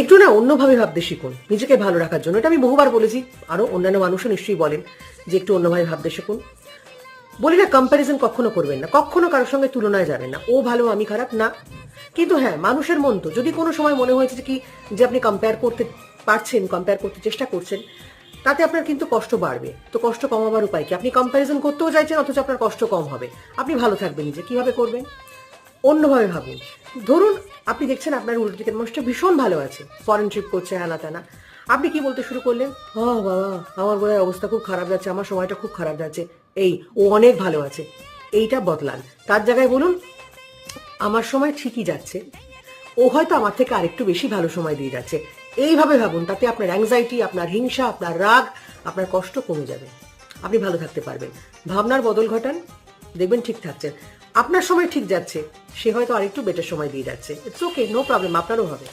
একটু না অন্যভাবে ভাবতে শিখুন নিজেকে ভালো রাখার জন্য। এটা আমি বহুবার বলেছি, আরো অন্যান্য মানুষও নিশ্চয়ই বলেন যে একটু অন্যভাবে ভাবতে শিখুন। বলি না, কম্প্যারিজন কখনো করবেন না, কখনো কারোর সঙ্গে তুলনায় যাবেন না, ও ভালো আমি খারাপ না। কিন্তু হ্যাঁ, মানুষের মন তো, যদি কোনো সময় মনে হয়েছে কি যে আপনি কম্পেয়ার করতে পারছেন, কম্পেয়ার করতে চেষ্টা করছেন, তাতে আপনার কিন্তু কষ্ট বাড়বে। তো কষ্ট কমাবার উপায় কি? আপনি কম্প্যারিজন করতেও চাইছেন অথচ আপনার কষ্ট কম হবে, আপনি ভালো থাকবেন নিজে, কিভাবে করবেন? অন্যভাবে ভাবুন। ধরুন আপনি দেখছেন আপনার উল্টো দিকের মানুষটা ভীষণ ভালো আছে, ফরেন ট্রিপ করছে, হ্যানা ত্যানা। আপনি কি বলতে শুরু করলেন? বাবা, আমার বোধহয় অবস্থা খুব খারাপ যাচ্ছে, আমার সময়টা খুব খারাপ যাচ্ছে। এই, ও অনেক ভালো আছে। এইটা বদলান। তার জায়গায় বলুন, আমার সময় ঠিকই যাচ্ছে, ও হয়তো আমার থেকে আরেকটু বেশি ভালো সময় দিয়ে যাচ্ছে। এইভাবে ভাবুন, তাতে আপনার অ্যাংজাইটি, আপনার হিংসা, আপনার রাগ, আপনার কষ্ট কমে যাবে, আপনি ভালো থাকতে পারবেন। ভাবনার বদল ঘটান, দেখবেন ঠিক থাকছেন। আপনার সময় ঠিক যাচ্ছে, সে হয়তো আরেকটু বেটার সময় দিয়ে যাচ্ছে, ইটস ওকে, নো প্রবলেম, আপনারও হবে।